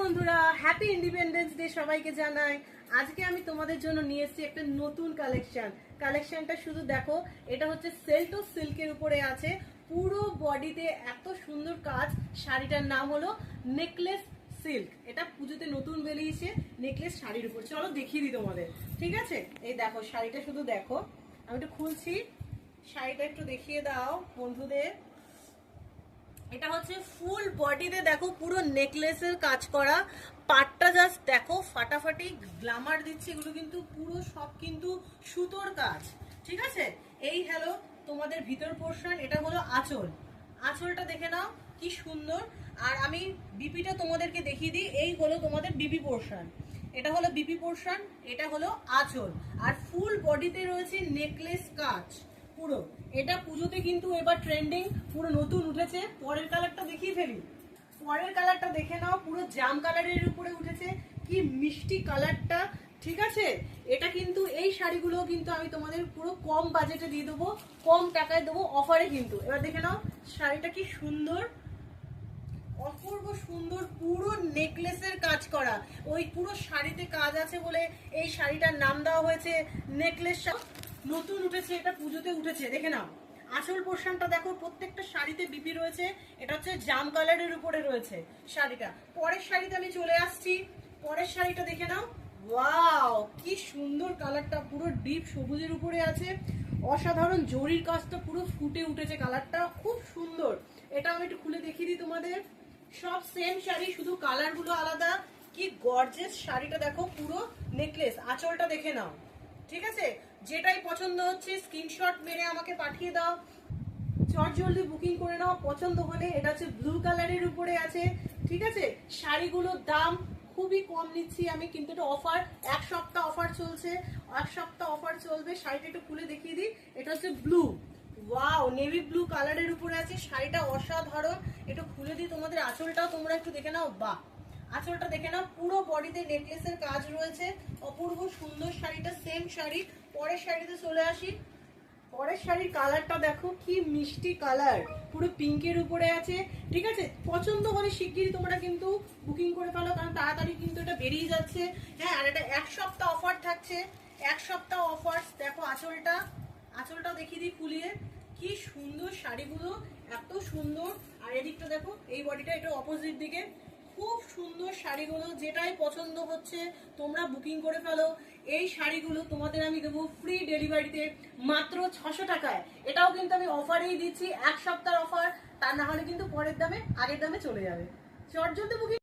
বন্ধুরা, happy independence day সবাইকে জানাই। আজকে আমি তোমাদের জন্য নিয়ে এসেছি একটা নতুন কালেকশনটা শুধু দেখো। এটা হচ্ছে সেল্টো সিল্কের উপরে আছে, পুরো বডিতে এত সুন্দর কাজ। শাড়িটার নাম হলো নেকলেস সিল্ক। এটা পুজোতে নতুন বেরিয়েছে নেকলেস শাড়ির উপর। চলো দেখিয়ে দিই তোমাদের, ঠিক আছে? এই দেখো শাড়িটা, শুধু দেখো। আমি একটু খুলছি, শাড়িটা একটু দেখিয়ে দাও বন্ধুদের। এটা হচ্ছে ফুল বডিতে দেখো পুরো নেকলেসের কাজ করা। পাটটা জাস্ট দেখো, ফাটাফাটি গ্ল্যামার দিচ্ছে। এগুলো কিন্তু পুরো সব কিন্তু সুতোর কাজ, ঠিক আছে? এই হলো তোমাদের ভিতর পোর্শন। এটা হলো আঁচল। আঁচলটা দেখে নাও কি সুন্দর। আর আমি বিপিটা তোমাদেরকে দেখিয়ে দিই। এই হলো তোমাদের বিপি পোর্শন, এটা হলো বিপি পোর্শন, এটা হলো আঁচল। আর ফুল বডিতে রয়েছে নেকলেস কাজ পুরো। এটা পুজোতে কিন্তু এবার ট্রেন্ডিং, পুরো নতুন উঠেছে। পরের কালারটা দেখিয়ে ফেলি। পরের কালারটা দেখে নাও, পুরো জাম কালারের উপরে উঠেছে। কি মিষ্টি কালারটা, ঠিক আছে? এটা কিন্তু এই শাড়িগুলো কিন্তু আমি তোমাদের পুরো কম বাজেটে দিয়ে দেবো, কম টাকায় দেবো, অফারে কিন্তু। এবার দেখে নাও শাড়িটা কি সুন্দর, অপূর্ব সুন্দর, পুরো নেকলেসের কাজ করা। ওই পুরো শাড়িতে কাজ আছে বলে এই শাড়িটার নাম দেওয়া হয়েছে নেকলেস। নতুন উঠেছে, এটা পুজোতে উঠেছে, দেখে নাও। আঁচল পোর্শনটা দেখো, প্রত্যেকটা শাড়িতে বিপি রয়েছে। এটা হচ্ছে জাম কালারের উপরে রয়েছে শাড়িটা। পরের শাড়িতে আমি চলে আসছি। পরের শাড়িটা দেখে নাও। ওয়াও, কি সুন্দর কালারটা, পুরো ডিপ সবুজের উপরে আছে। অসাধারণ জরির কাজটা পুরো ফুটে উঠেছে, কালারটা খুব সুন্দর। এটা আমি একটু খুলে দেখিয়ে দিই তোমাদের। সব সেম শাড়ি, শুধু কালার গুলো আলাদা। কি গর্জিয়াস শাড়িটা দেখো, পুরো নেকলেস। আঁচলটা দেখে নাও, ঠিক আছে? যেটাই পছন্দ হচ্ছে স্ক্রিনশট মেরে আমাকে পাঠিয়ে দাও, চট জলদি বুকিং করে নাও পছন্দ হলে। এটা হচ্ছে ব্লু কালারের উপরে আছে, ঠিক আছে? শাড়িগুলোর দাম খুবই কম নিচ্ছি আমি, কিন্তু এটা অফার, এক সপ্তাহ অফার চলছে, এক সপ্তাহ অফার চলবে। শাড়িটা একটু খুলে দেখিয়ে দিই। এটা হচ্ছে ব্লু, ওয়াও, নেভি ব্লু কালারের উপরে আছে। শাড়িটা অসাধারণ। একটু খুলে দিই তোমাদের। আঁচলটাও তোমরা একটু দেখে নাও। বাহ, আঁচলটা দেখে নাও, পুরো বডিতে নেকলেসের কাজ রয়েছে। অপূর্ব সুন্দর শাড়িটা, সেম শাড়ি। পরের শাড়িতে চলে আসি। পরের শাড়ির কালারটা দেখো, কি মিষ্টি কালার, পুরো পিঙ্কের উপরে আছে, ঠিক আছে? পছন্দ হলে শিগগিরই তোমরা কিন্তু বুকিং করে ফেলো, কারণ তাড়াতাড়ি কিন্তু এটা বেরিয়ে যাচ্ছে। হ্যাঁ, আর এটা এক সপ্তাহ অফার থাকছে, এক সপ্তাহ অফার। দেখো আঁচলটা, আঁচলটাও দেখিয়ে দিই খুলিয়ে। কি সুন্দর শাড়িগুলো, এত সুন্দর। আর এদিকটা দেখো, এই বডিটা, এটা অপোজিট দিকে। খুব সুন্দর শাড়িগুলো, যেটাই পছন্দ হচ্ছে তোমরা বুকিং করে ফেলো। এই শাড়িগুলো তোমাদের আমি দেবো ফ্রি ডেলিভারিতে, মাত্র 600 টাকায়। এটাও কিন্তু আমি অফারেই দিচ্ছি, এক সপ্তাহ অফার। তা না হলে কিন্তু পরের দামে, আগের দামে চলে যাবে। চট জলদি বুকিং